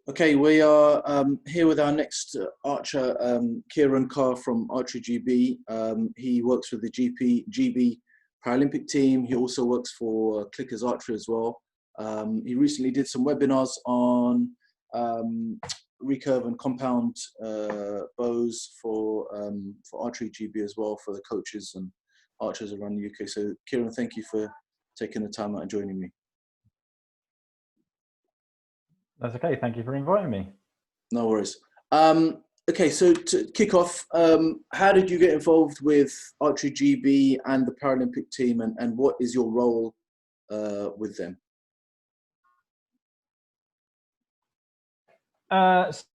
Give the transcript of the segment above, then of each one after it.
Okay, we are here with our next archer, Kieran Carr from ArcheryGB. He works with the GB Paralympic team. He also works for Clickers Archery as well. He recently did some webinars on recurve and compound bows for ArcheryGB as well, for the coaches and archers around the UK. So Kieran, thank you for taking the time out and joining me. That's okay. Thank you for inviting me. No worries. Okay, so to kick off, how did you get involved with ArcheryGB and the Paralympic team, and what is your role with them?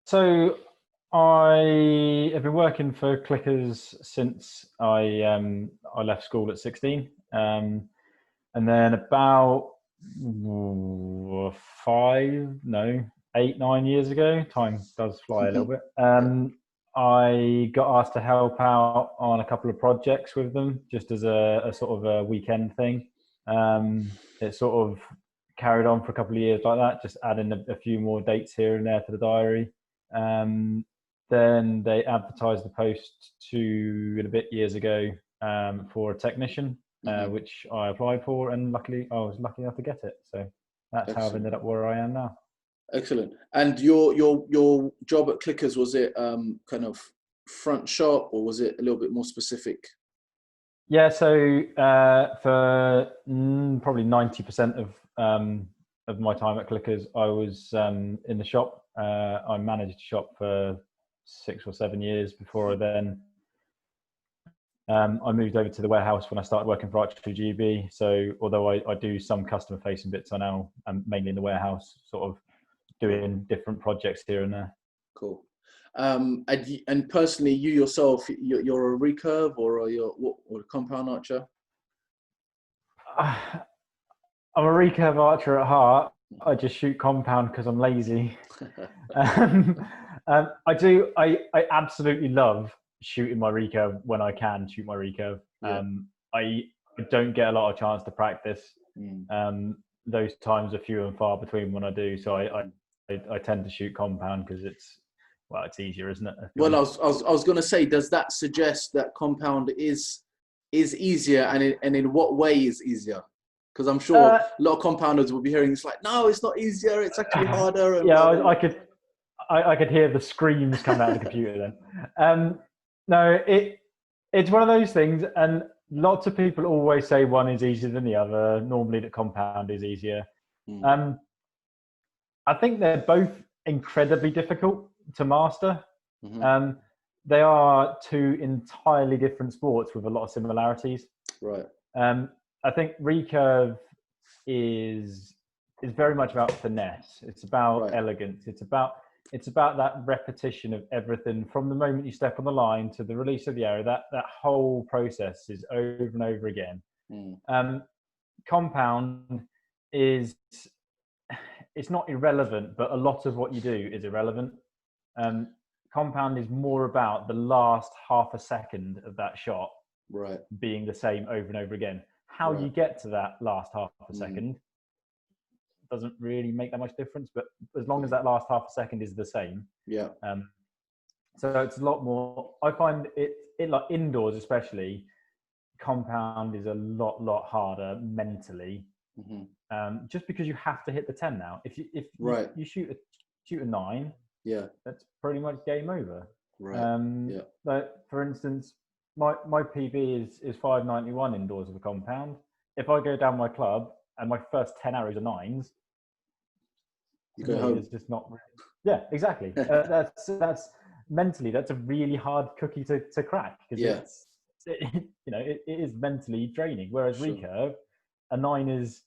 So I have been working for Clickers since I left school at 16, and then about 8, 9 years ago, time does fly a little bit, I got asked to help out on a couple of projects with them, just as a sort of a weekend thing. It sort of carried on for a couple of years like that, just adding a few more dates here and there to the diary. Then they advertised the post 2.5 years ago for a technician, which I applied for, and luckily I was lucky enough to get it. So that's how I've ended up where I am now. Excellent. And your job at Clickers, was it kind of front shop, or was it a little bit more specific? Yeah, so for probably 90% of my time at Clickers, I was in the shop. I managed shop for 6 or 7 years before I moved over to the warehouse when I started working for ArcheryGB. So although I do some customer facing bits, I now am mainly in the warehouse, sort of doing different projects here and there. Cool. And personally, you yourself, you're a recurve or a compound archer? I'm a recurve archer at heart. I just shoot compound because I'm lazy. I absolutely love shooting my recurve when I can shoot my recurve. Yeah. I don't get a lot of chance to practice. Those times are few and far between when I do. So I tend to shoot compound because it's easier, isn't it? Well, I was going to say, does that suggest that compound is easier, and in what way is easier? Because I'm sure a lot of compounders will be hearing it's like, no, it's not easier, it's actually harder. And yeah, I could hear the screams come out of the computer then. No, it's one of those things, and lots of people always say one is easier than the other. Normally, the compound is easier. I think they're both incredibly difficult to master. They are two entirely different sports with a lot of similarities. Right. I think recurve is very much about finesse. It's about elegance. It's about that repetition of everything from the moment you step on the line to the release of the arrow. That whole process is over and over again. Compound is, it's not irrelevant, but a lot of what you do is irrelevant. Compound is more about the last half a second of that shot being the same over and over again. How you get to that last half a second doesn't really make that much difference, but as long as that last half a second is the same. So it's a lot more, I find it like indoors especially, compound is a lot harder mentally. Just because you have to hit the 10 now. If you shoot a 9, that's pretty much game over. But for instance, my PB is 591 indoors with a compound. If I go down my club and my first 10 arrows are 9s, you go home. It's just not. Yeah, exactly. That's mentally, that's a really hard cookie to crack, because it is mentally draining. Whereas recurve, a 9 is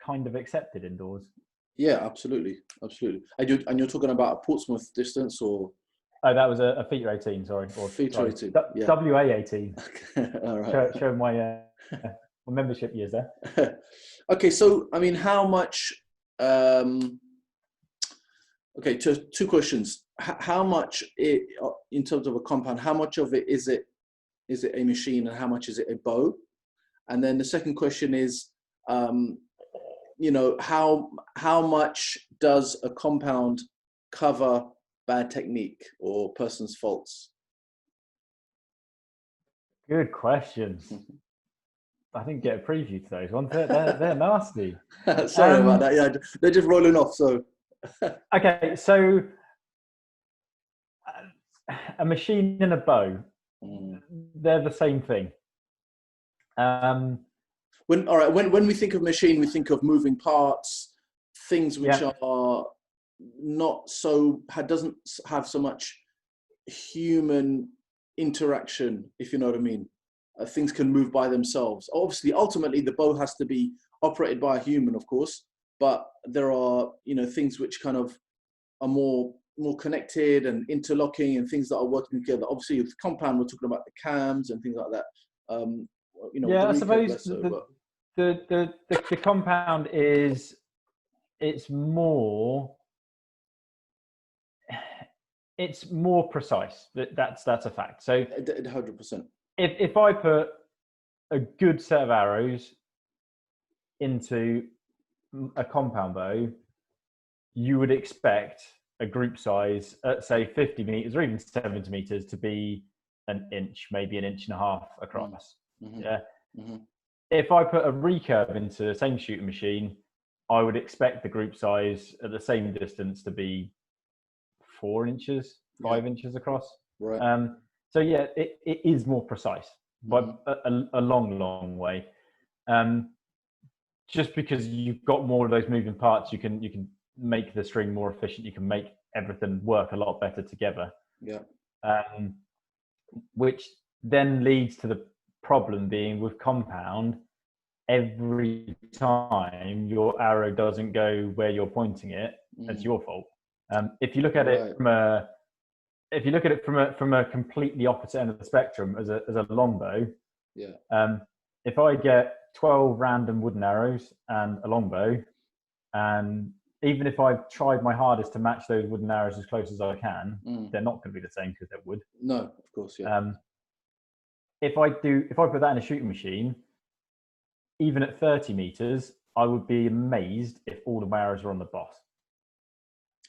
kind of accepted indoors. Yeah, absolutely. And you're talking about a Portsmouth distance, or? Oh, that was a feature 18, sorry. Or feature 18. WA 18. All right. Show my membership years there. Okay, so I mean, how much? Okay, two questions. How much, in terms of a compound, how much of it is it a machine, and how much is it a bow? And then the second question is, you know, how much does a compound cover bad technique or person's faults? Good questions. I didn't get a preview to those ones. They're nasty. Sorry about that. Yeah, they're just rolling off. So okay, so a machine and a bow, they're the same thing. When we think of machine, we think of moving parts, things which are not so, doesn't have so much human interaction, if you know what I mean. Things can move by themselves. Obviously, ultimately, the bow has to be operated by a human, of course, but there are, you know, things which kind of are more connected and interlocking and things that are working together. Obviously, with compound, we're talking about the cams and things like that. You know, yeah, I suppose the compound is, it's more precise. That's a fact. So 100%. If I put a good set of arrows into a compound bow, you would expect a group size at, say, 50 meters or even 70 meters to be an inch, maybe an inch and a half across. Yeah. If I put a recurve into the same shooting machine, I would expect the group size at the same distance to be 4 inches, 5 inches across. Right. So yeah, it is more precise by a long way. Just because you've got more of those moving parts, you can make the string more efficient. You can make everything work a lot better together. Yeah. Which then leads to the problem being with compound, every time your arrow doesn't go where you're pointing it, it's your fault. If you look at it from a completely opposite end of the spectrum, as a longbow, if I get 12 random wooden arrows and a longbow, and even if I've tried my hardest to match those wooden arrows as close as I can, they're not going to be the same because they're wood. No, of course, yeah. If I put that in a shooting machine, even at 30 meters, I would be amazed if all of my arrows are on the boss.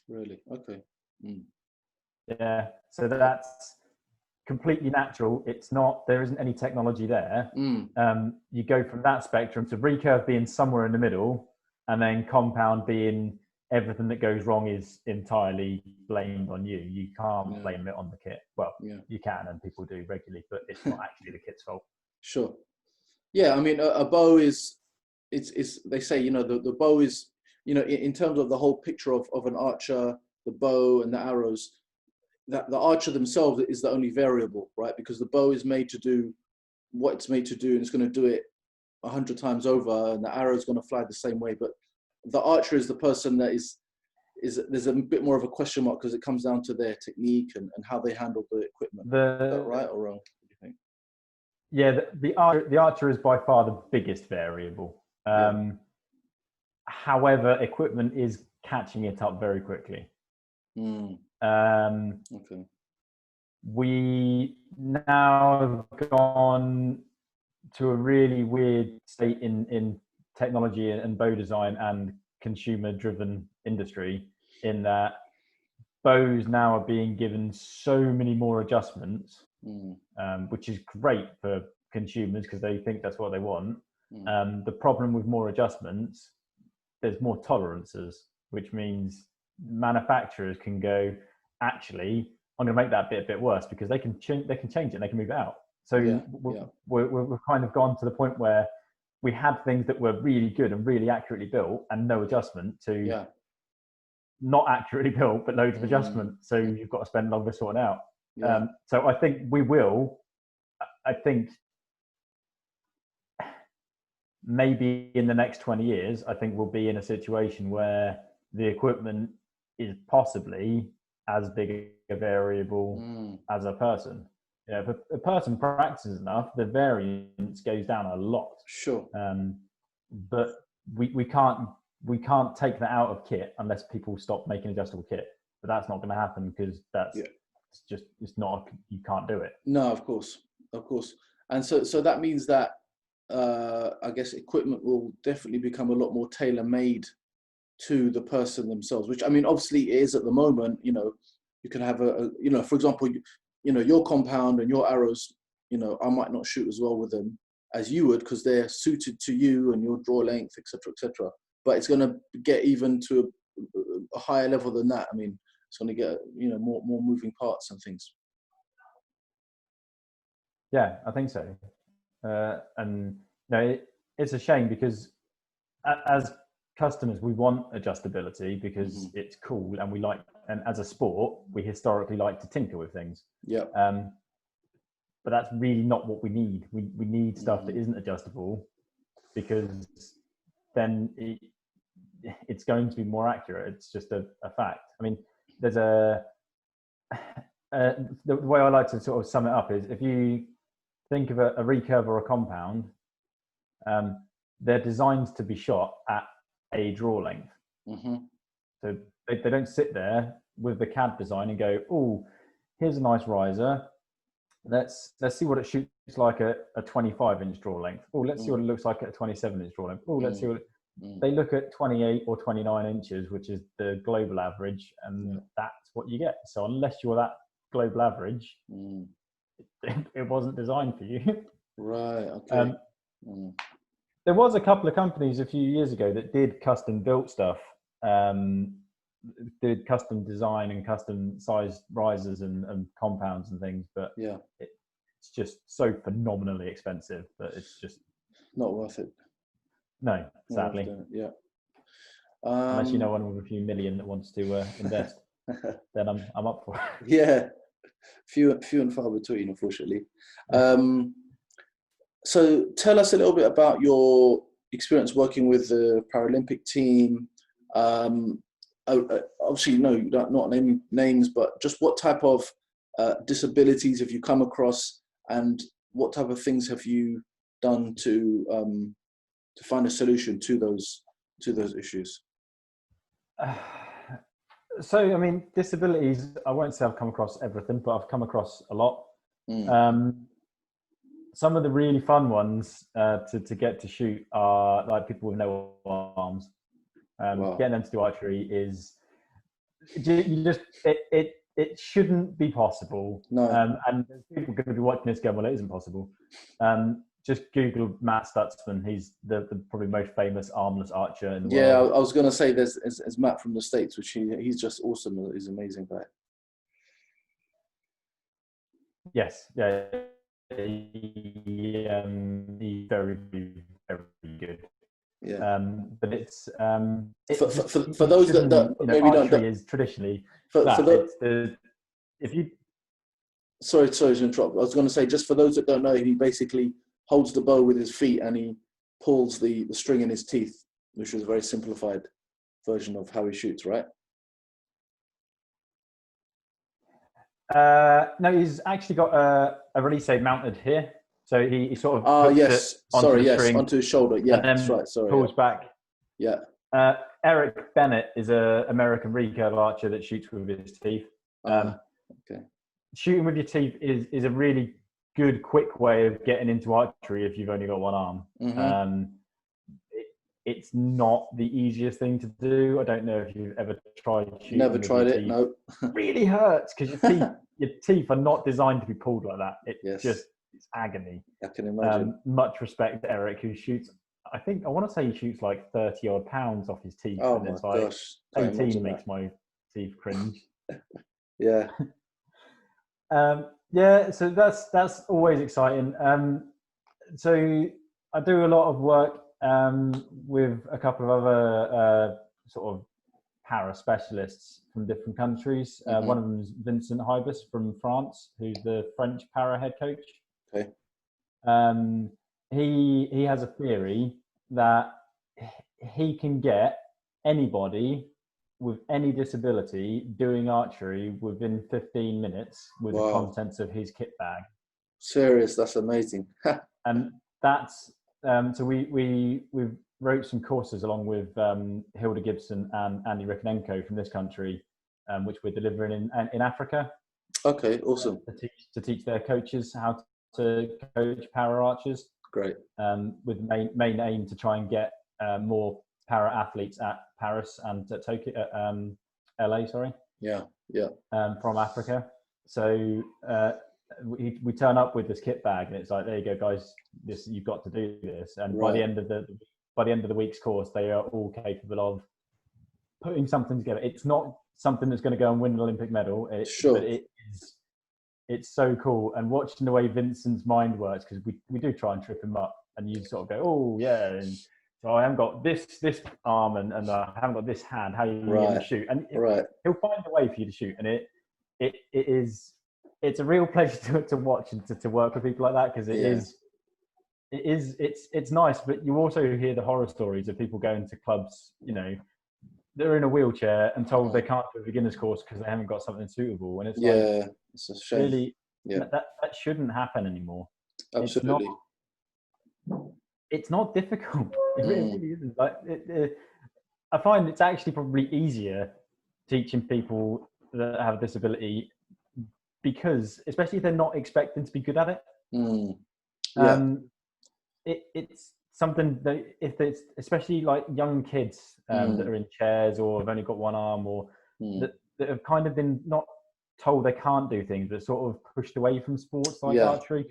Really? Okay. Yeah. So that's completely natural. It's not, there isn't any technology there. You go from that spectrum to recurve being somewhere in the middle, and then compound being everything that goes wrong is entirely blamed on you. You can't blame it on the kit. Well, you can, and people do regularly, but it's not actually the kit's fault. Sure. Yeah, I mean, a bow is, it's they say, you know, the bow is, you know, in terms of the whole picture of an archer, the bow and the arrows, that the archer themselves is the only variable, right? Because the bow is made to do what it's made to do, and it's going to do it 100 times over, and the arrow is going to fly the same way. But the archer is the person that is there's a bit more of a question mark, because it comes down to their technique and how they handle the equipment. Is that right or wrong? What do you think? Yeah, the archer is by far the biggest variable. However, equipment is catching it up very quickly. Okay. We now have gone to a really weird state in technology and bow design and consumer-driven industry, in that bows now are being given so many more adjustments, which is great for consumers because they think that's what they want. The problem with more adjustments, there's more tolerances, which means manufacturers can go, actually, I'm going to make that bit a bit worse, because they can change it and they can move it out. So we've kind of gone to the point where we had things that were really good and really accurately built and no adjustment, to not accurately built but loads of adjustment. So you've got to spend longer sorting out. So I think maybe in the next 20 years, I think we'll be in a situation where the equipment is possibly as big a variable as a person. If a person practices enough, the variance goes down a lot. Sure. But we can't take that out of kit unless people stop making adjustable kit. But that's not going to happen, because it's not, you can't do it. No, of course. And so that means that I guess equipment will definitely become a lot more tailor-made to the person themselves, which, I mean, obviously it is at the moment. You know, you can have for example, your compound and your arrows, I might not shoot as well with them as you would, because they're suited to you and your draw length, etc., etc. But it's going to get even to a higher level than that. I mean, it's going to get, more moving parts and things. Yeah, I think so. And it's a shame, because as customers, we want adjustability because it's cool, and and as a sport, we historically like to tinker with things. Yeah. But that's really not what we need. We need stuff that isn't adjustable, because then it's going to be more accurate. It's just a fact. I mean, there's the way I like to sort of sum it up is, if you think of a recurve or a compound, they're designed to be shot at a draw length. So they don't sit there with the CAD design and go, oh, here's a nice riser. Let's see what it shoots like at a 25-inch draw length. Oh, let's see what it looks like at a 27-inch draw length. Oh, let's see what they look at 28 or 29 inches, which is the global average, and that's what you get. So unless you're that global average, it wasn't designed for you. Right. Okay. There was a couple of companies a few years ago that did custom built stuff, did custom design and custom sized risers and compounds and things, but it's just so phenomenally expensive that it's just not worth it. No, sadly. Yeah. Unless you know one with a few million that wants to invest, then I'm up for it. Yeah, few and far between, unfortunately. So tell us a little bit about your experience working with the Paralympic team. Obviously, no, you don't not name names, but just what type of disabilities have you come across, and what type of things have you done to find a solution to those issues? So, I mean, disabilities, I won't say I've come across everything, but I've come across a lot. Some of the really fun ones to get to shoot are like people with no arms. Wow. Getting them to do archery is, it shouldn't be possible. No. And people are going to be watching this going, well, it isn't possible. Just Google Matt Stutzman. He's the probably most famous armless archer in the world. Yeah, I was going to say there's Matt from the States, which he's just awesome. He's an amazing guy. Yes, yeah, he's very, very good. Yeah. But it's for those that maybe don't is traditionally if you. Sorry to interrupt. I was going to say, just for those that don't know, he basically holds the bow with his feet and he pulls the string in his teeth, which is a very simplified version of how he shoots, right? No, he's actually got a release aid mounted here, so he sort of puts it onto the string, onto his shoulder. Yeah, and then that's right. Sorry, pulls back. Yeah. Eric Bennett is an American recurve archer that shoots with his teeth. Okay. Shooting with your teeth is a really good, quick way of getting into archery if you've only got one arm. It's not the easiest thing to do. I don't know if you've ever tried shooting. Never tried it. No. It really hurts because your teeth are not designed to be pulled like that. It's agony. I can imagine. Much respect to Eric, who shoots. I want to say he shoots like 30 odd pounds off his teeth. Oh and my it's like gosh! 18 makes my teeth cringe. Yeah. So that's always exciting. So I do a lot of work with a couple of other sort of para specialists from different countries. One of them is Vincent Hibus from France, who's the French para head coach. Okay. He has a theory that he can get anybody with any disability doing archery within 15 minutes with the contents of his kit bag. Serious, that's amazing. And that's so we wrote some courses along with Hilda Gibson and Andy Rikonenko from this country, which we're delivering in Africa. Okay, awesome. To teach their coaches how to coach para archers. Great. With main aim to try and get more para athletes at Paris and at Tokyo, LA, sorry. Yeah, yeah. From Africa. So we turn up with this kit bag, and it's like, there you go, guys. This, you've got to do this. And Right. by the end of the week's course, they are all capable of putting something together. It's not something that's going to go and win an Olympic medal. Sure. But it's so cool. And watching the way Vincent's mind works, because we do try and trip him up, and you sort of go, oh yeah, and so I haven't got this arm, and I haven't got this hand. How you going to shoot? And he'll find a way for you to shoot. And it's a real pleasure to watch and to work with people like that, because it's nice. But you also hear the horror stories of people going to clubs, you know, they're in a wheelchair and told they can't do a beginner's course because they haven't got something suitable. And it's like, it's a shame. Really, that shouldn't happen anymore. Absolutely. It's not difficult. It really isn't. Like, I find it's actually probably easier teaching people that have a disability, because especially if they're not expecting to be good at it. It's something that if it's especially like young kids that are in chairs or have only got one arm, or that have kind of been not told they can't do things, but sort of pushed away from sports like archery.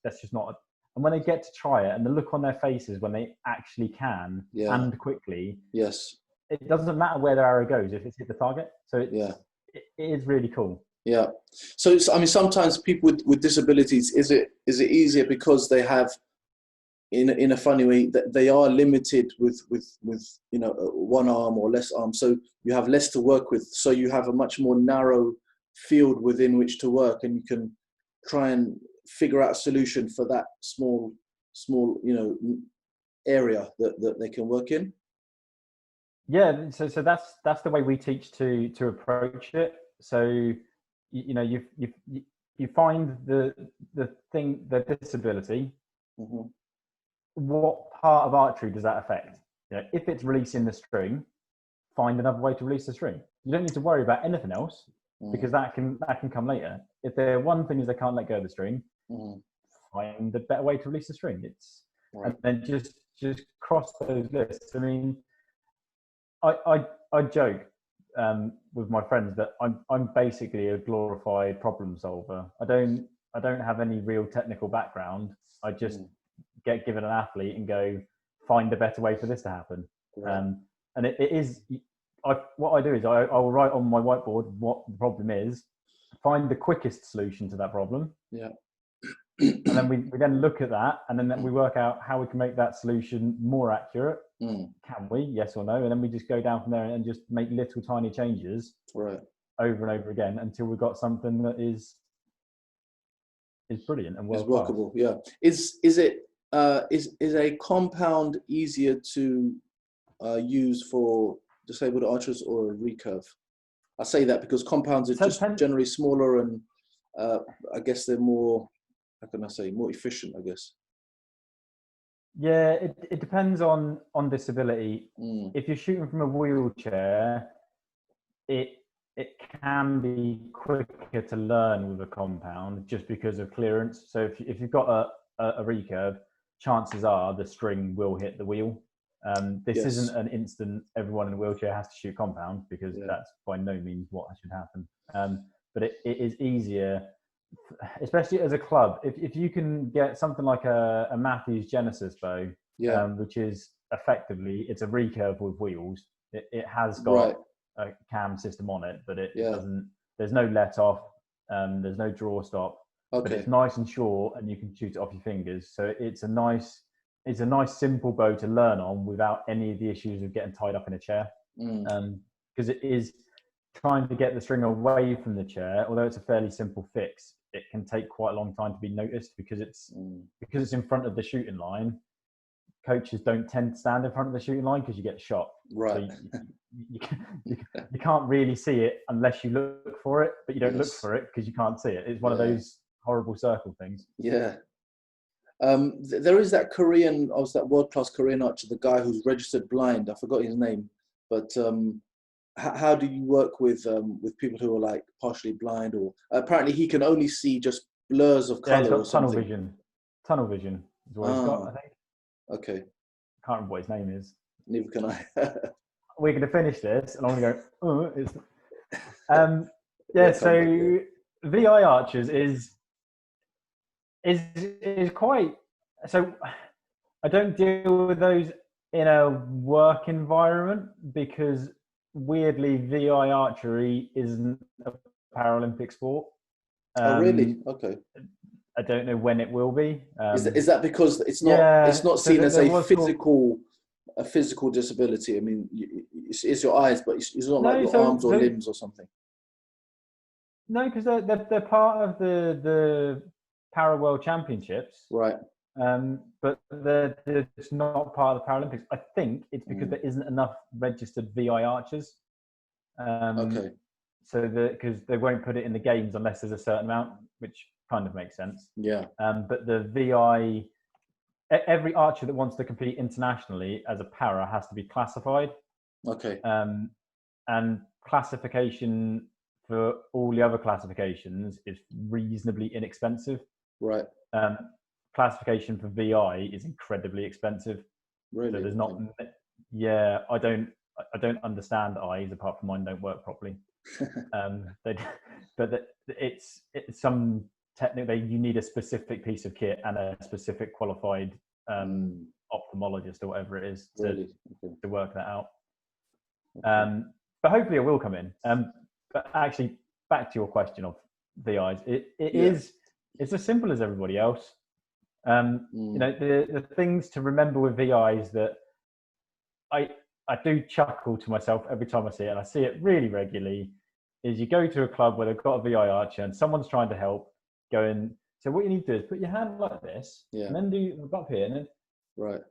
That's just not. And when they get to try it, and the look on their faces when they actually can and quickly, it doesn't matter where their arrow goes if it's hit the target. So it is really cool. Yeah. So I mean, sometimes people with disabilities, is it easier because they have, in a funny way, that they are limited with you know, one arm or less arm, so you have less to work with, so you have a much more narrow field within which to work, and you can try and figure out a solution for that small you know, area that they can work in. Yeah, so that's the way we teach to approach it. So you know, you find the disability. What part of archery does that affect? You know, if it's releasing the string, find another way to release the string. You don't need to worry about anything else, because that can come later. If their one thing is they can't let go of the string, find a better way to release the string. And then just cross those lists. I mean, I joke with my friends that I'm basically a glorified problem solver. I don't have any real technical background. I just get given an athlete and go, find a better way for this to happen. And it is, what I do is I will write on my whiteboard what the problem is, find the quickest solution to that problem. And then we then look at that, and then we work out how we can make that solution more accurate. Can we? Yes or no? And then we just go down from there and just make little tiny changes over and over again until we've got something that is brilliant and well workable. Yeah. Is a compound easier to use for disabled archers or a recurve? I say that because compounds are just generally smaller, and I guess they're more, how can I say, more efficient, I guess. Yeah, it depends on disability. If you're shooting from a wheelchair, it can be quicker to learn with a compound just because of clearance. So if you've got a recurve, chances are the string will hit the wheel. This isn't an instant everyone in a wheelchair has to shoot compound, because that's by no means what should happen. But it is easier, especially as a club, if you can get something like a Matthews Genesis bow, which is effectively, it's a recurve with wheels. It has got a cam system on it, but it doesn't, there's no let off, there's no draw stop, but it's nice and short, and you can shoot it off your fingers. So it's a nice simple bow to learn on without any of the issues of getting tied up in a chair. Because it is trying to get the string away from the chair, although it's a fairly simple fix, it can take quite a long time to be noticed, because it's in front of the shooting line. Coaches don't tend to stand in front of the shooting line because you get shot. So you can't really see it unless you look for it, but you don't look for it because you can't see it. It's one of those horrible circle things. There is that that world-class Korean archer, the guy who's registered blind. I forgot his name, but how do you work with people who are like partially blind, or apparently he can only see just blurs of color or something? Tunnel vision. is what he's got, I think. Okay. Can't remember what his name is. Neither can I. We're going to finish this, and I'm going to go, it's... yeah, so VI archers is quite... So I don't deal with those in a work environment because, weirdly, VI archery isn't a Paralympic sport. Oh, really? Okay. I don't know when it will be. Is that because it's not seen as a physical disability? I mean, it's your eyes, but it's not like your arms or limbs or something. No, because they're part of the Para World Championships, right? But it's not part of the Paralympics. I think it's because there isn't enough registered VI archers. Okay. So because they won't put it in the games unless there's a certain amount, which kind of makes sense. Yeah. But the VI, every archer that wants to compete internationally as a para has to be classified. Okay. And classification for all the other classifications is reasonably inexpensive. Right. Classification for VI is incredibly expensive. Really? So there's not. Yeah, I don't understand eyes apart from mine don't work properly. But it's some technically you need a specific piece of kit and a specific qualified ophthalmologist or whatever it is to work that out. Okay. But hopefully it will come in. But actually, back to your question of VIs, it's as simple as everybody else. You know, the things to remember with VIs that I do chuckle to myself every time I see it, and I see it really regularly, is you go to a club where they've got a VI archer and someone's trying to help, going, so what you need to do is put your hand like this, and then do up here, and then right.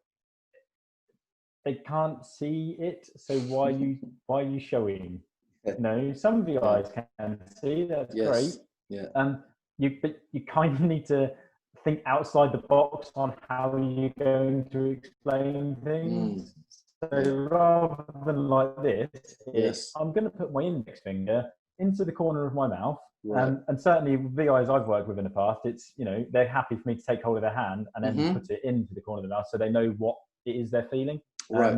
They can't see it, so why are you showing? No, some VIs can see. That's great. Yeah. You kind of need to think outside the box on how you're going to explain things. So rather than like this, I'm going to put my index finger into the corner of my mouth. Right. And certainly VIs I've worked with in the past, it's, you know, they're happy for me to take hold of their hand and then put it into the corner of the mouth so they know what it is they're feeling. Right.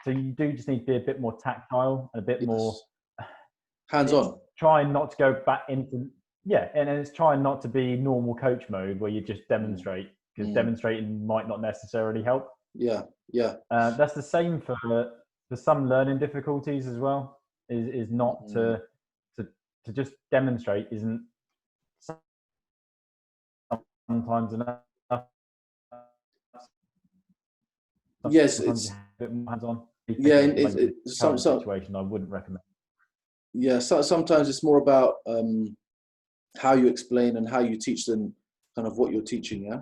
So you do just need to be a bit more tactile and a bit more hands-on. Trying not to go back into and it's trying not to be normal coach mode where you just demonstrate, because demonstrating might not necessarily help. Yeah. That's the same for some learning difficulties as well. Is not to just demonstrate isn't sometimes enough. Yes, sometimes it's a bit more hands-on. It's some situation I wouldn't recommend. Yeah, so sometimes it's more about how you explain and how you teach them kind of what you're teaching. Yeah.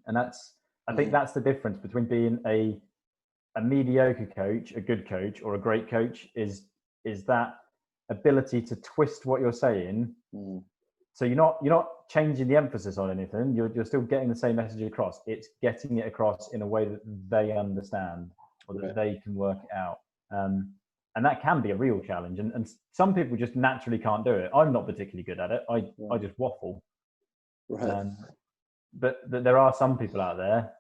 And I think that's the difference between being a mediocre coach, a good coach, or a great coach is that ability to twist what you're saying. So you're not changing the emphasis on anything. You're still getting the same message across. It's getting it across in a way that they understand or that they can work it out. And that can be a real challenge. And some people just naturally can't do it. I'm not particularly good at it. I just waffle. Right. But there are some people out there.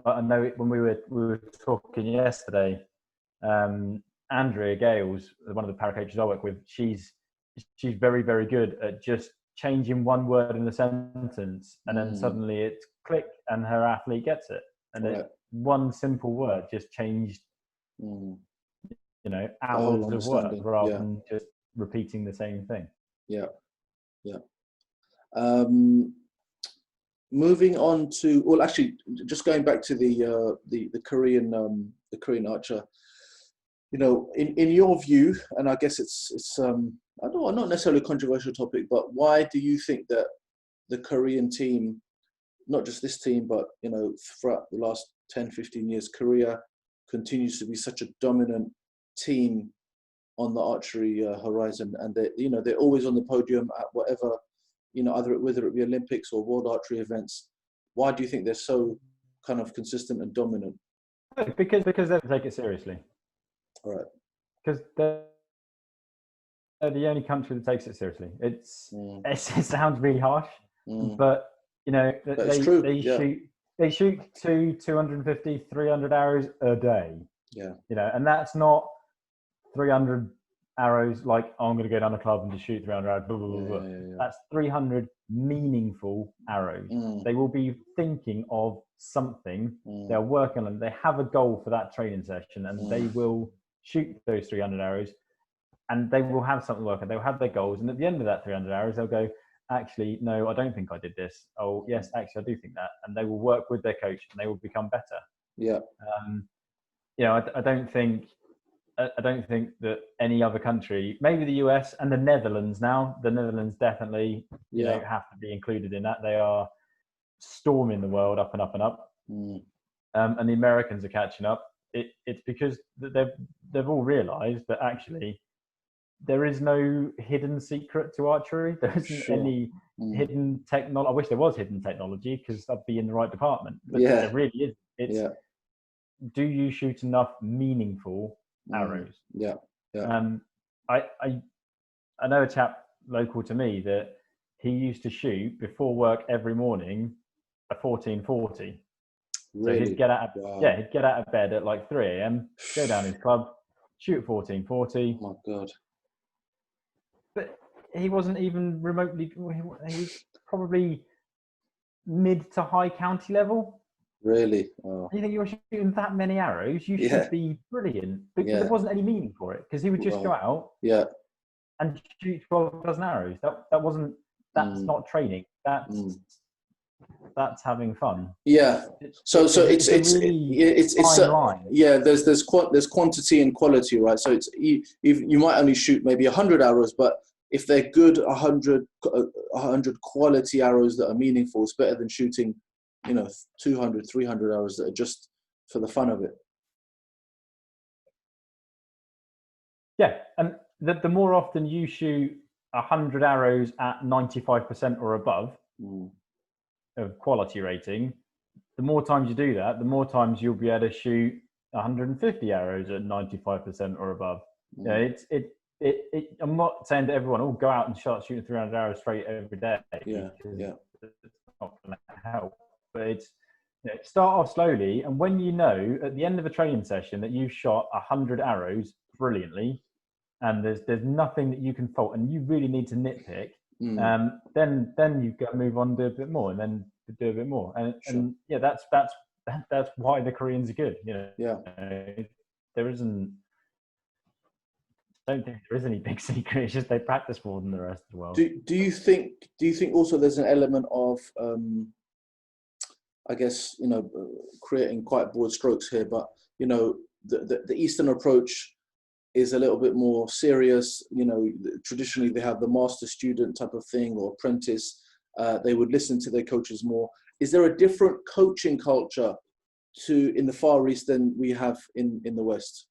I know when we were talking yesterday, Andrea Gales, one of the para coaches I work with, she's very, very good at just changing one word in the sentence, and then suddenly it's click, and her athlete gets it. And one simple word just changed, hours of work rather than just repeating the same thing. Yeah. Moving on to, well, actually, just going back to the Korean archer. You know, in your view, and I guess it's I don't know, not necessarily a controversial topic, but why do you think that the Korean team, not just this team, but you know, throughout the last 10, 15 years, Korea continues to be such a dominant team on the archery horizon, and they're always on the podium at whatever, whether it be Olympics or World Archery events. Why do you think they're so kind of consistent and dominant? because they take it seriously. All right. Because they're the only country that takes it seriously. It sounds really harsh, but you know, they shoot 250, 300 arrows a day. Yeah. You know, and that's not 300 arrows like, oh, I'm going to go down the club and just shoot 300 arrows. Blah, blah, blah, blah. That's 300 meaningful arrows. They will be thinking of something. They're working on. They have a goal for that training session, and they will shoot those 300 arrows. And they will have something to work on. They'll have their goals, and at the end of that 300 arrows, they'll go, actually, no, I don't think I did this. Oh, yes, actually, I do think that. And they will work with their coach, and they will become better. Yeah. You know, I don't think that any other country, maybe the US and the Netherlands now. The Netherlands definitely, you know, have to be included in that. They are storming the world up and up and up, and the Americans are catching up. It's because they've all realised that actually, there is no hidden secret to archery. There isn't any hidden technology. I wish there was hidden technology, because I'd be in the right department. But there really is. It's do you shoot enough meaningful arrows? I know a chap local to me that he used to shoot before work every morning a 1440. Really? So he'd get out of bed at like 3 a.m, go down his club, shoot 1440. Oh my God. But he wasn't even remotely, he was probably mid to high county level. Really? Oh. You think you're shooting that many arrows, you should be brilliant. But there wasn't any meaning for it, because he would just go out and shoot 12 dozen arrows. That's not training. That's having fun. Yeah. So it's line. Yeah. There's quantity and quality, right? So it's you might only shoot maybe 100 arrows, but if they're good, 100 quality arrows that are meaningful, it's better than shooting, 200, 300 arrows that are just for the fun of it. Yeah, and the more often you shoot 100 arrows at 95% or above of quality rating, the more times you do that, the more times you'll be able to shoot 150 arrows at 95% or above. Yeah, I'm not saying to everyone, go out and start shooting 300 arrows straight every day. Yeah. It's not going to help. But it's start off slowly, and when you know at the end of a training session that you've shot 100 arrows brilliantly, and there's nothing that you can fault, and you really need to nitpick, then you've got to move on, do a bit more, and then do a bit more, and that's why the Koreans are good. There isn't. I don't think there is any big secret. It's just they practice more than the rest of the world. Do you think also there's an element of I guess, creating quite broad strokes here, but, the Eastern approach is a little bit more serious. Traditionally they have the master student type of thing, or apprentice. They would listen to their coaches more. Is there a different coaching culture in the Far East than we have in the West?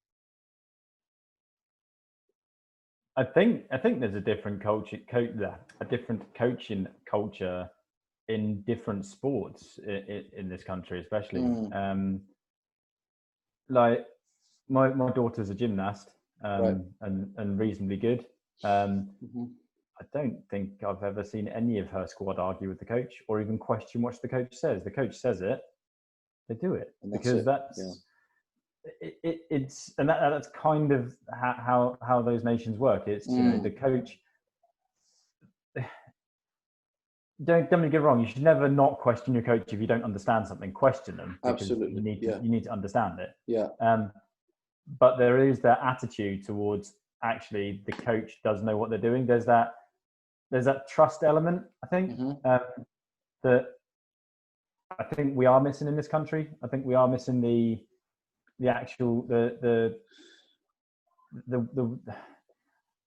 I think there's a different different coaching culture in different sports in this country, especially. Like my daughter's a gymnast, and reasonably good. I don't think I've ever seen any of her squad argue with the coach or even question what the coach says. The coach says it, they do it, because that's kind of how those nations work. It's the coach. Don't get me wrong. You should never not question your coach if you don't understand something. Question them. Absolutely. You need to understand it. Yeah. But there is that attitude towards actually the coach does know what they're doing. There's that trust element, I think, that I think we are missing in this country. I think we are missing the actual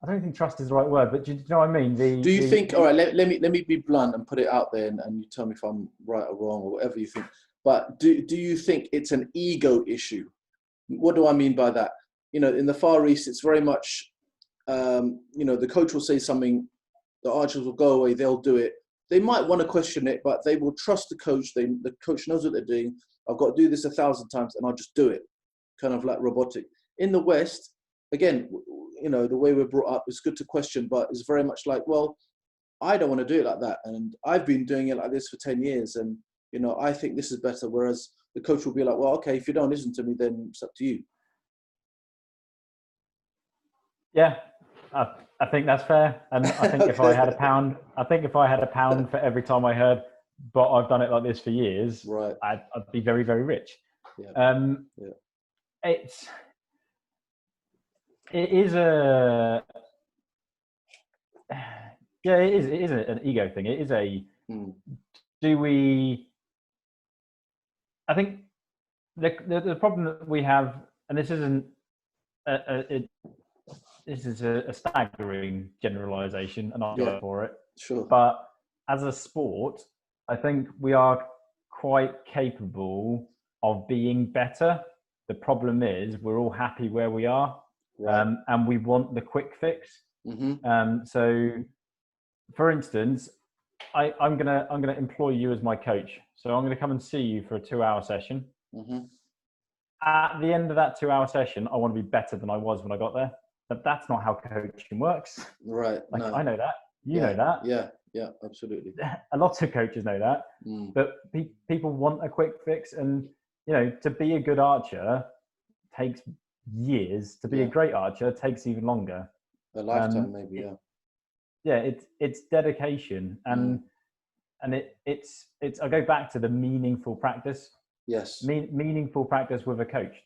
I don't think trust is the right word, but do you know what I mean? Do you think? All right, let me be blunt and put it out there, and you tell me if I'm right or wrong or whatever you think. But do you think it's an ego issue? What do I mean by that? In the Far East, it's very much, the coach will say something, the archers will go away, they'll do it. They might want to question it, but they will trust the coach. The coach knows what they're doing. I've got to do this 1,000 times, and I'll just do it. kind of like robotic. In the West, again, you know, the way we're brought up is good to question, but it's very much like, well, I don't want to do it like that. And I've been doing it like this for 10 years. And, you know, I think this is better. Whereas the coach will be like, well, okay, if you don't listen to me, then it's up to you. Yeah, I think that's fair. And I think Okay. if I had a pound for every time I heard, but I've done it like this for years, Right. I'd be very, very rich. Yeah. It is an ego thing. It is I think the problem that we have, and this isn't this is a staggering generalization, and I'll go for it. Sure. But as a sport, I think we are quite capable of being better. The problem is we're all happy where we are, right. And we want the quick fix. Mm-hmm. So, for instance, I'm gonna employ you as my coach. So I'm gonna come and see you for a 2-hour session. Mm-hmm. At the end of that 2-hour session, I want to be better than I was when I got there. But that's not how coaching works. Right. Like, no. I know that. You know that. Yeah, absolutely. A lot of coaches know that. But people want a quick fix. And, you know, to be a good archer takes years. To be a great archer takes even longer. A lifetime, maybe, Yeah, it's dedication. And it's I go back to the meaningful practice. Yes. Meaningful practice with a coach.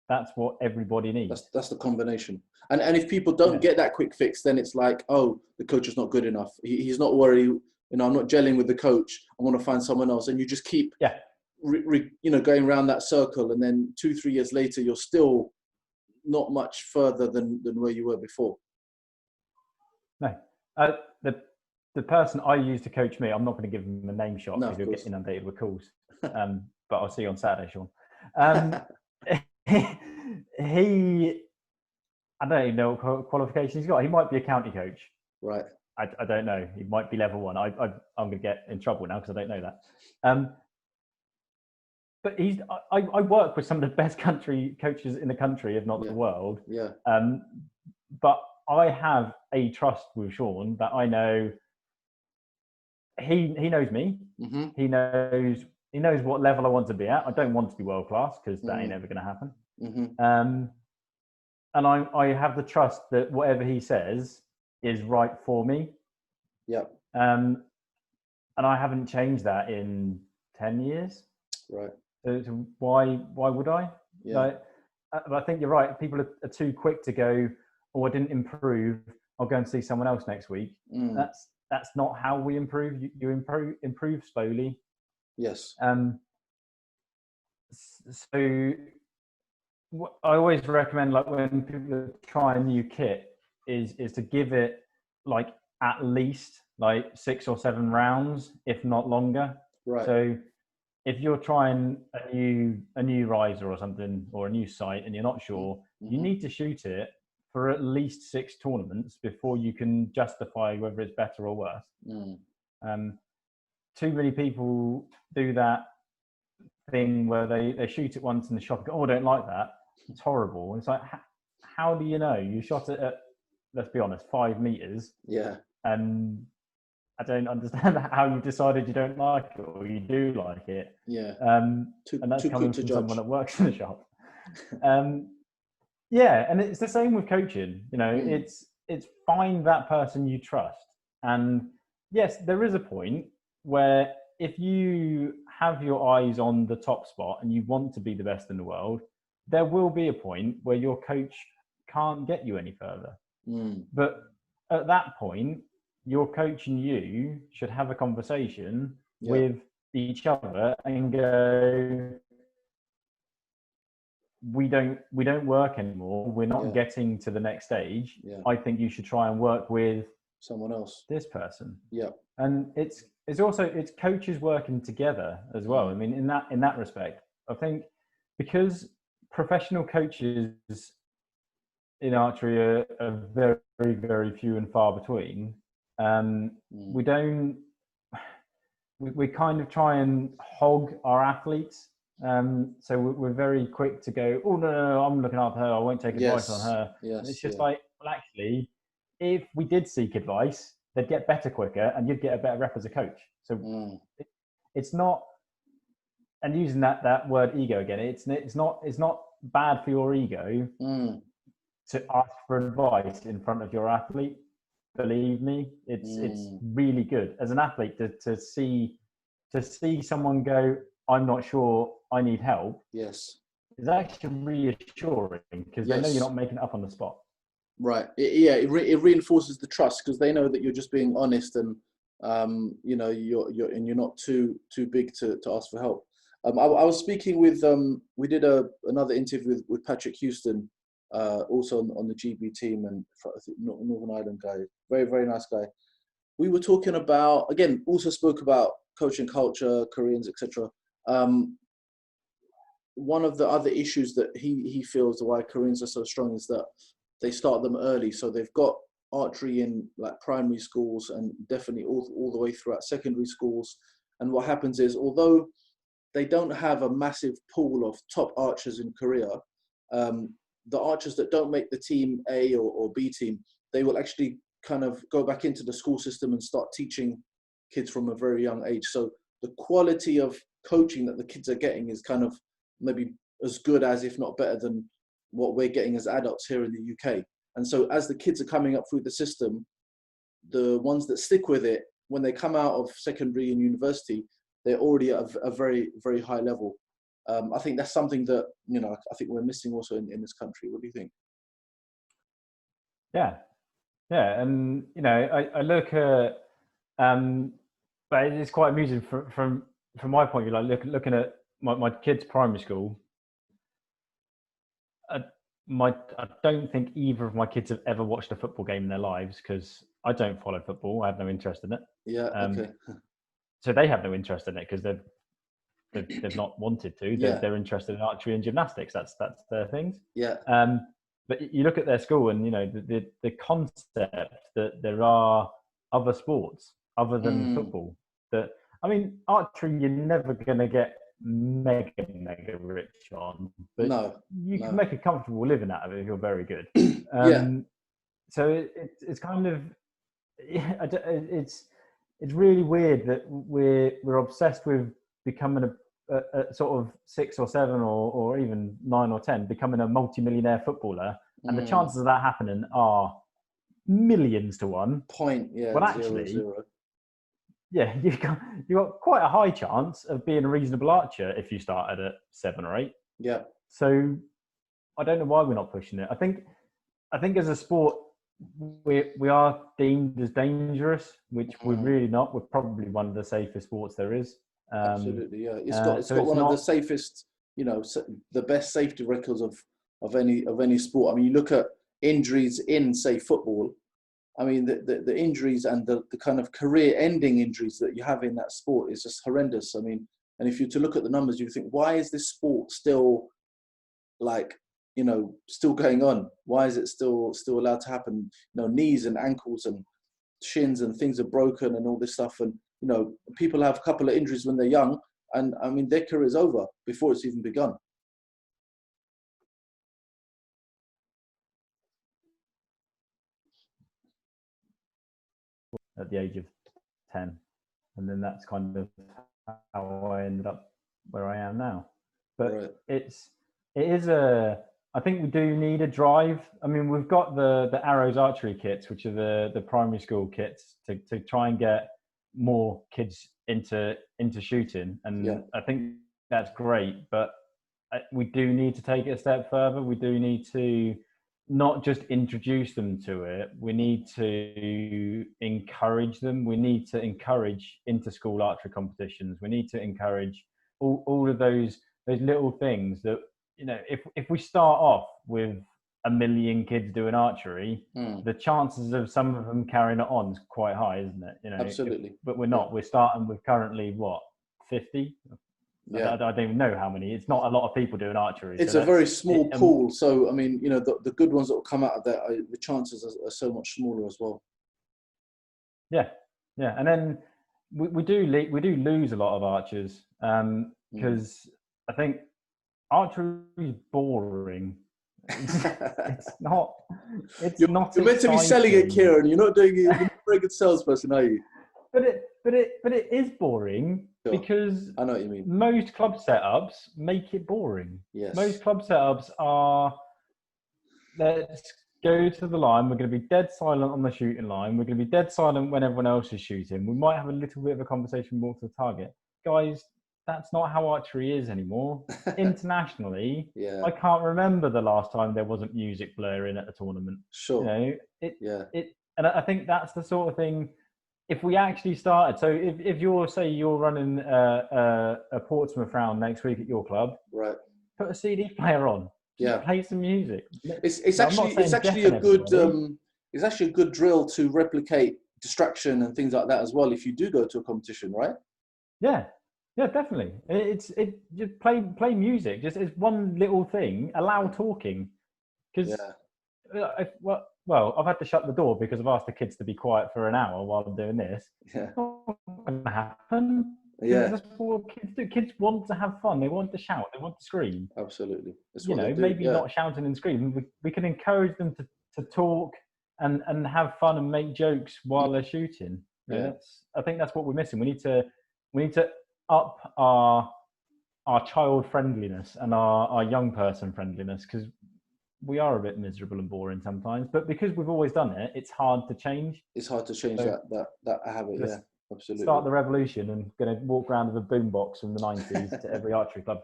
That's what everybody needs. That's the combination. And if people don't get that quick fix, then it's like, oh, the coach is not good enough. He's not worried. You know, I'm not gelling with the coach. I want to find someone else. And you just keep, going around that circle. And then 2-3 years later, you're still not much further than where you were before. No. The person I use to coach me, I'm not going to give him a name shot because he'll get inundated with calls. But I'll see you on Saturday, Sean. I don't even know what qualifications he's got. He might be a county coach. Right. I don't know. He might be level 1. I'm going to get in trouble now because I don't know that. But I work with some of the best country coaches in the country, if not the world. Yeah. But I have a trust with Sean that I know he knows me. Mm-hmm. He knows what level I want to be at. I don't want to be world class because that ain't ever going to happen. Mm-hmm. And I have the trust that whatever he says is right for me. Yeah. And I haven't changed that in 10 years. Right. So why would I? Yeah. I think you're right. People are too quick to go, oh, I didn't improve. I'll go and see someone else next week. That's not how we improve. You improve slowly. Yes. So I always recommend, like, when people try a new kit, is to give it like at least like 6 or 7 rounds, if not longer. Right. So if you're trying a new riser or something, or a new sight, and you're not sure, you need to shoot it for at least 6 tournaments before you can justify whether it's better or worse. Too many people do that thing where they shoot it once in the shop and go, oh, I don't like that. It's horrible. And it's like, how do you know? You shot it at, let's be honest, 5 meters. Yeah. And I don't understand how you decided you don't like it or you do like it. Yeah. And that's coming from someone that works in the shop. Yeah, and it's the same with coaching. You know, it's find that person you trust. And yes, there is a point where if you have your eyes on the top spot and you want to be the best in the world, there will be a point where your coach can't get you any further. But at that point, your coach and you should have a conversation with each other and go, we don't work anymore. We're not getting to the next stage. I think you should try and work with someone else, this person. Yeah. And it's coaches working together as well. I mean, in that respect, I think because professional coaches in archery are very, very few and far between, we kind of try and hog our athletes So we're very quick to go, oh, no, I'm looking after her. I won't take advice on her. Yes. And it's just like, well, actually, if we did seek advice, they'd get better quicker and you'd get a better rep as a coach. So it's not, and using that word ego again, it's not bad for your ego to ask for advice in front of your athlete. Believe me, it's really good as an athlete to see someone go, I'm not sure, I need help. Yes. Is actually reassuring because they know you're not making it up on the spot. Right. It reinforces the trust because they know that you're just being honest and you're not too big to ask for help. I was speaking with we did another interview with Patrick Houston, also on the GB team, and I think Northern Ireland guy, very very nice guy. We were talking about, again, also spoke about coaching culture, Koreans, etc. One of the other issues that he feels why Koreans are so strong is that they start them early, so they've got archery in like primary schools and definitely all the way throughout secondary schools. And what happens is, although they don't have a massive pool of top archers in Korea, the archers that don't make the team A or B team, they will actually kind of go back into the school system and start teaching kids from a very young age. So the quality of coaching that the kids are getting is kind of maybe as good as, if not better than, what we're getting as adults here in the UK. And so as the kids are coming up through the system, the ones that stick with it, when they come out of secondary and university, they're already at a very, very high level. I think that's something that, I think we're missing also in this country. What do you think? Yeah. And, I look at, but it's quite amusing from my point of view, like looking at my kids' primary school. I don't think either of my kids have ever watched a football game in their lives because I don't follow football. I have no interest in it. Yeah. Okay. So they have no interest in it because they've not wanted to. They're interested in archery and gymnastics. That's their things. Yeah. But you look at their school and the concept that there are other sports other than football. That, I mean, archery you're never going to get mega rich on, but you can make a comfortable living out of it if you're very good. So it's kind of, it's really weird that we're obsessed with becoming a sort of 6 or 7 or even 9 or 10, becoming a multi-millionaire footballer, and the chances of that happening are millions to 1. But actually, 0. Yeah, you've got quite a high chance of being a reasonable archer if you started at 7 or 8. Yeah. So I don't know why we're not pushing it. I think as a sport, we are deemed as dangerous, which we're really not. We're probably one of the safest sports there is. Absolutely, yeah. It's got one of the safest, the best safety records of any sport. I mean, you look at injuries in, say, football. I mean, the injuries and the kind of career-ending injuries that you have in that sport is just horrendous. I mean, and if you to look at the numbers, you think, why is this sport still, still going on? Why is it still allowed to happen? Knees and ankles and shins and things are broken and all this stuff. And, people have a couple of injuries when they're young, and I mean, their career is over before it's even begun. At the age of 10, and then that's kind of how I ended up where I am now. But it is I think we do need a drive. I mean, we've got the Arrows archery kits, which are the primary school kits, to try and get more kids into shooting, and I think that's great. But we do need to take it a step further. We do need to not just introduce them to it. We need to encourage them. We need to encourage inter-school archery competitions. We need to encourage all of those little things that, if we start off with 1 million kids doing archery, the chances of some of them carrying it on is quite high, isn't it? Absolutely. But we're not. We're starting with currently 50? Yeah. I don't even know how many. It's not a lot of people doing archery. It's a very small pool. So, I mean, the good ones that will come out of that, the chances are so much smaller as well. Yeah. And then we do lose a lot of archers because I think archery is boring. It's not. It's not. You're meant to be selling it, Kieran. You're not doing it. You're not a very good salesperson, are you? But it is boring because I know what you mean. most club setups make it boring. Yes. Most club setups are, let's go to the line. We're going to be dead silent on the shooting line. We're going to be dead silent when everyone else is shooting. We might have a little bit of a conversation more to the target. Guys, that's not how archery is anymore. Internationally, I can't remember the last time there wasn't music blaring at a tournament. Sure. And I think that's the sort of thing. If we actually started, so if you're running a Portsmouth round next week at your club, right? Put a CD player on. Play some music. It's actually a good drill to replicate distraction and things like that as well. If you do go to a competition, right? Yeah, definitely. Just play music. Just as one little thing. Allow talking, because well, I've had to shut the door because I've asked the kids to be quiet for an hour while I'm doing this. Yeah. It's not going to happen. Yeah. That's what kids do. Kids want to have fun. They want to shout. They want to scream. Absolutely. Maybe not shouting and screaming. We can encourage them to talk and have fun and make jokes while they're shooting. I think that's what we're missing. We need to up our child friendliness and our young person friendliness, because we are a bit miserable and boring sometimes, but because we've always done it, it's hard to change. It's hard to change that habit. Yeah, absolutely. Start the revolution and going to walk around with a boombox from the 90s to every archery club.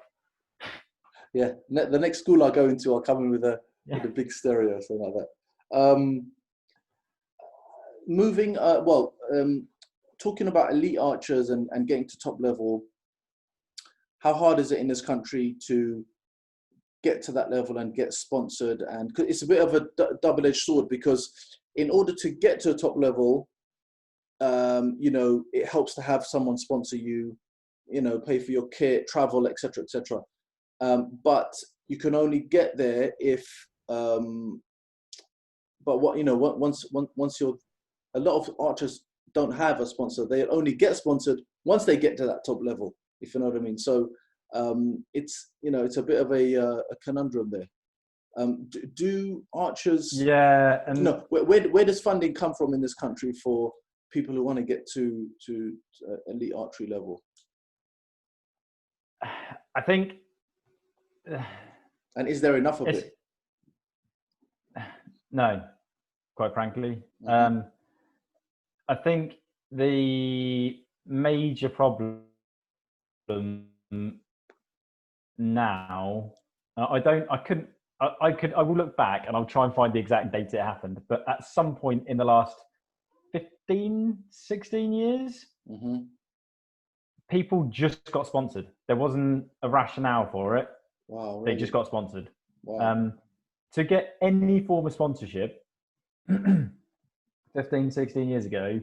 Yeah, the next school I go into, I'll come in with a big stereo, something like that. Talking about elite archers and getting to top level, how hard is it in this country to get to that level and get sponsored? And it's a bit of a double-edged sword, because in order to get to a top level, it helps to have someone sponsor you, pay for your kit, travel, etc., etc. But you can only get there if, once you're, a lot of archers don't have a sponsor. They only get sponsored once they get to that top level, if you know what I mean. So it's a bit of a conundrum there. Do archers? Yeah, and where does funding come from in this country for people who want to get to elite archery level? I think. And is there enough of it? No, quite frankly. Mm-hmm. I think the major problem now, I will look back and I'll try and find the exact date it happened, but at some point in the last 15, 16 years, mm-hmm. people just got sponsored. There wasn't a rationale for it. Wow, really? They just got sponsored. Wow. To get any form of sponsorship 15, 16 years ago,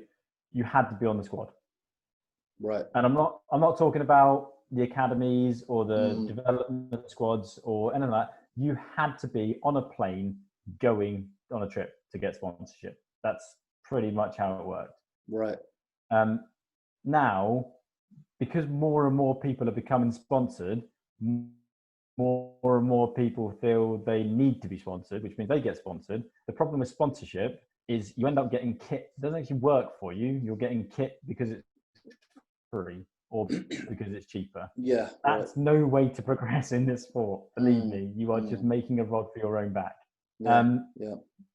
you had to be on the squad. Right. And I'm not talking about the academies or the development squads or anything like that. You had to be on a plane going on a trip to get sponsorship. That's pretty much how it worked. Right. Now, because more and more people are becoming sponsored, more and more people feel they need to be sponsored, which means they get sponsored. The problem with sponsorship is you end up getting kit. It doesn't actually work for you. You're getting kit because it's free or because it's cheaper. Yeah. That's no way to progress in this sport. Believe me, you are just making a rod for your own back. Yeah.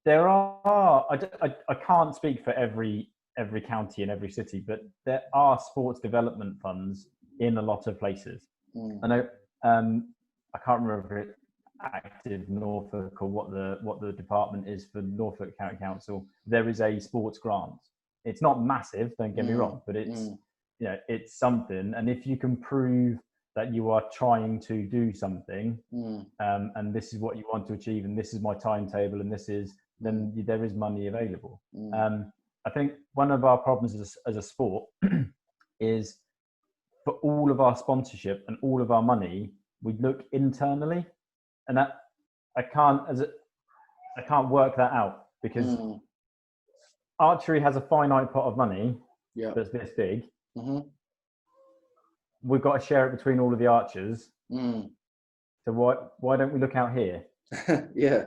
There are, I can't speak for every county and every city, but there are sports development funds in a lot of places. I know, I can't remember if it's active Norfolk or what the department is for Norfolk County Council. There is a sports grant. It's not massive, don't get me wrong, but it's it's something. And if you can prove that you are trying to do something, and this is what you want to achieve, and this is my timetable, and then there is money available. I think one of our problems as a sport is for all of our sponsorship and all of our money, we look internally, and that I can't work that out, because archery has a finite pot of money that's this big. Mm-hmm. We've got to share it between all of the archers. Mm. So why don't we look out here? Yeah.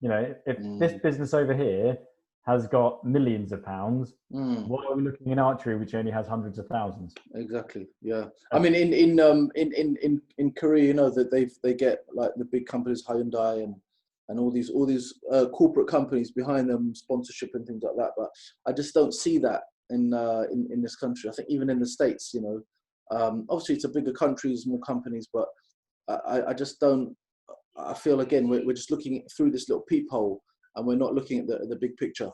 You know, if this business over here has got millions of pounds, why are we looking in archery, which only has hundreds of thousands? Exactly. Yeah. I mean, in Korea, you know, that they get like the big companies, Hyundai and all these corporate companies behind them, sponsorship and things like that. But I just don't see that in this country. I think even in the States, you know, obviously it's a bigger country, there's more companies, but I just don't. I feel again we're just looking through this little peephole, and we're not looking at the big picture.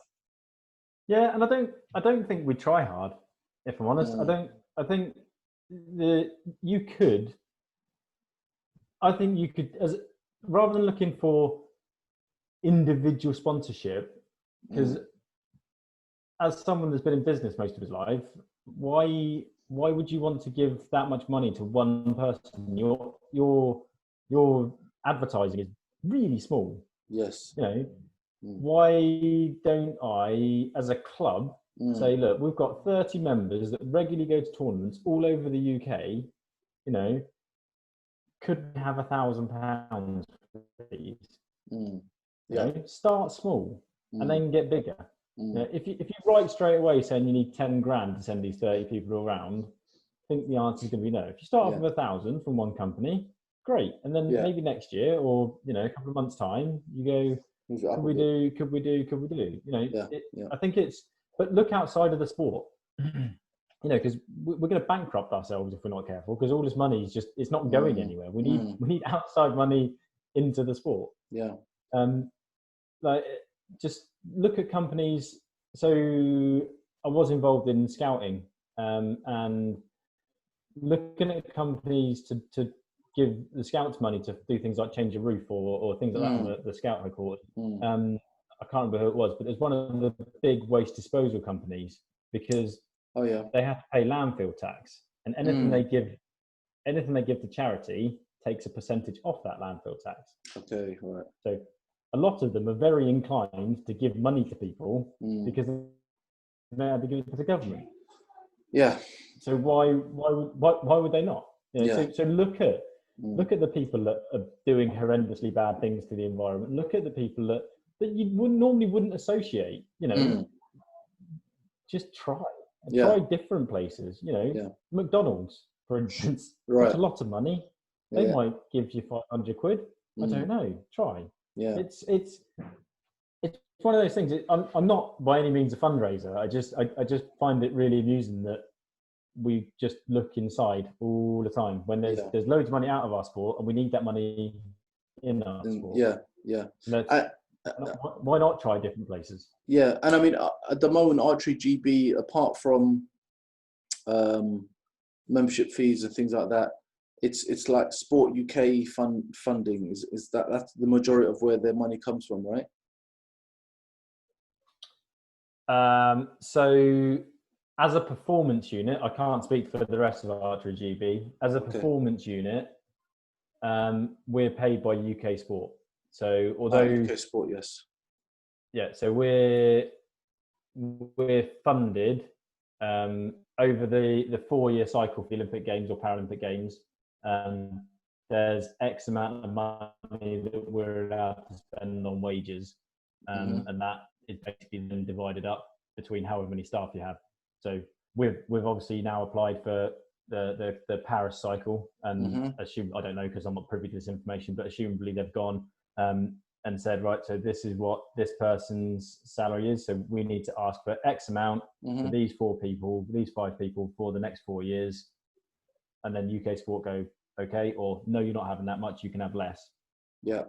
Yeah, and I don't think we try hard. If I'm honest, I think you could. I think you could, as rather than looking for individual sponsorship, because as someone that's been in business most of his life, why would you want to give that much money to one person? Your advertising is really small. Yes. You know, why don't I, as a club, say, look, we've got 30 members that regularly go to tournaments all over the UK. You know, could we have £1,000, please? You know, start small and then get bigger. You know, if you write straight away saying you need 10 grand to send these 30 people around, I think the answer is going to be no. If you start off with 1,000 from one company, great, and then maybe next year or a couple of months' time, you go, could we do? You know, I think it's. But look outside of the sport. You know, because we're going to bankrupt ourselves if we're not careful. Because all this money is it's not going anywhere. We need outside money into the sport. Yeah. Like, just look at companies. So I was involved in scouting, and looking at companies to give the scouts money to do things like change a roof or things like that on the scout headquarters. I can't remember who it was, but it's one of the big waste disposal companies, because they have to pay landfill tax, and anything they give to charity takes a percentage off that landfill tax. Okay, right. So a lot of them are very inclined to give money to people because they have to give it to the government. Yeah. So why would they not? You know, so look at the people that are doing horrendously bad things to the environment. Look at the people that you wouldn't associate. You know, just try. Try different places. You know, McDonald's, for instance, it's a lot of money. They might give you 500 quid. I don't know. Try. Yeah. It's one of those things. I'm not by any means a fundraiser. I just find it really amusing that we just look inside all the time when there's loads of money out of our sport, and we need that money in our sport. Why not try different places? Yeah, and I mean, at the moment, ArcheryGB, apart from membership fees and things like that, it's like Sport UK funding. Is that's the majority of where their money comes from, right? So as a performance unit, I can't speak for the rest of ArcheryGB. As a performance unit, we're paid by UK Sport. So although UK Sport, yes, so we're funded over the 4-year cycle for the Olympic Games or Paralympic Games. There's X amount of money that we're allowed to spend on wages, and that is basically then divided up between however many staff you have. So we've obviously now applied for the Paris cycle, and I don't know because I'm not privy to this information, but assumably they've gone and said, right, so this is what this person's salary is, so we need to ask for X amount for these 4 people, these 5 people for the next 4 years, and then UK Sport go, okay, or no, you're not having that much, you can have less. So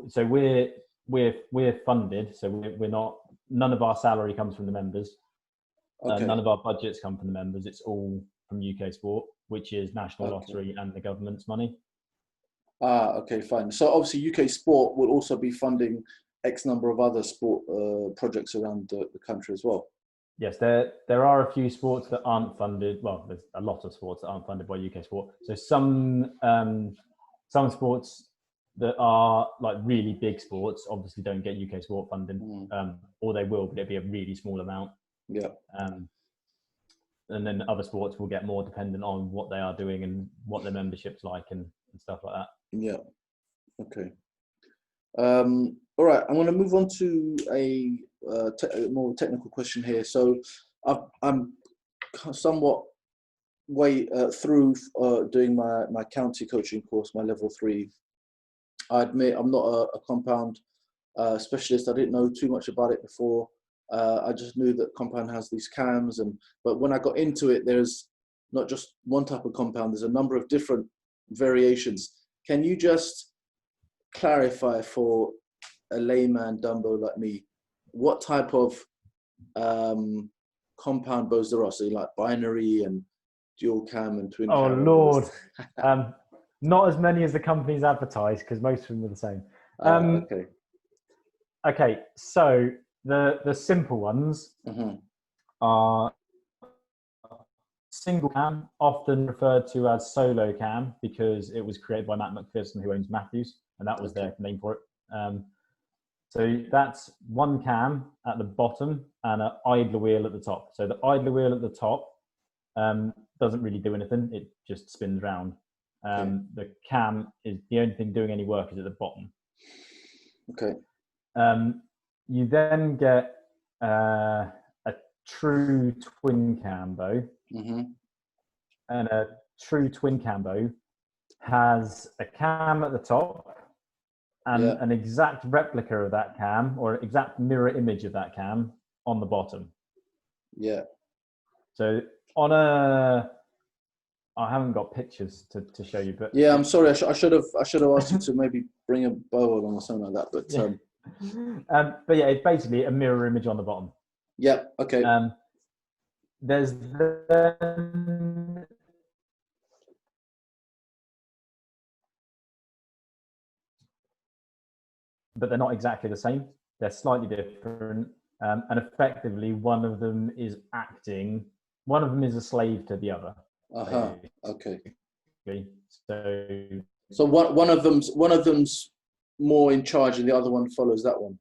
so we're funded, so we're not, none of our salary comes from the members. None of our budgets come from the members. It's all from UK Sport, which is National Lottery and the government's money. Okay, fine. So obviously UK Sport will also be funding X number of other sport projects around the country as well. Yes, there are a few sports that aren't funded. Well, there's a lot of sports that aren't funded by UK Sport. So some sports that are like really big sports obviously don't get UK Sport funding, or they will, but it'll be a really small amount. Yeah. and then other sports will get more dependent on what they are doing and what their membership's like and stuff like that. Yeah. Okay. All right. I'm going to move on to a more technical question here. So I'm somewhat way through doing my county coaching course, my level 3. I admit I'm not a compound specialist. I didn't know too much about it before. I just knew that compound has these cams, but when I got into it, there's not just one type of compound. There's a number of different variations. Can you just clarify for a layman Dumbo like me, what type of compound bows there are? So like binary and dual cam and twin cam. Oh Lord, not as many as the companies advertise, because most of them are the same. Okay. Okay, so the simple ones are single cam, often referred to as solo cam, because it was created by Matt McPherson, who owns Matthews, and that was their name for it. So that's one cam at the bottom and an idler wheel at the top. So the idler wheel at the top doesn't really do anything; it just spins round. The cam is the only thing doing any work is at the bottom. Okay. You then get a true twin cam bow, and a true twin cam bow has a cam at the top and an exact replica of that cam, or exact mirror image of that cam on the bottom. Yeah. So on a, I haven't got pictures to show you, but yeah, I'm sorry. I should have asked you to maybe bring a bow along or something like that. But but yeah, it's basically a mirror image on the bottom. Yeah. Okay. There's but they're not exactly the same. They're slightly different, and effectively, one of them is acting. One of them is a slave to the other. Okay. So one of them's more in charge, and the other one follows that one.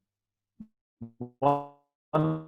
One of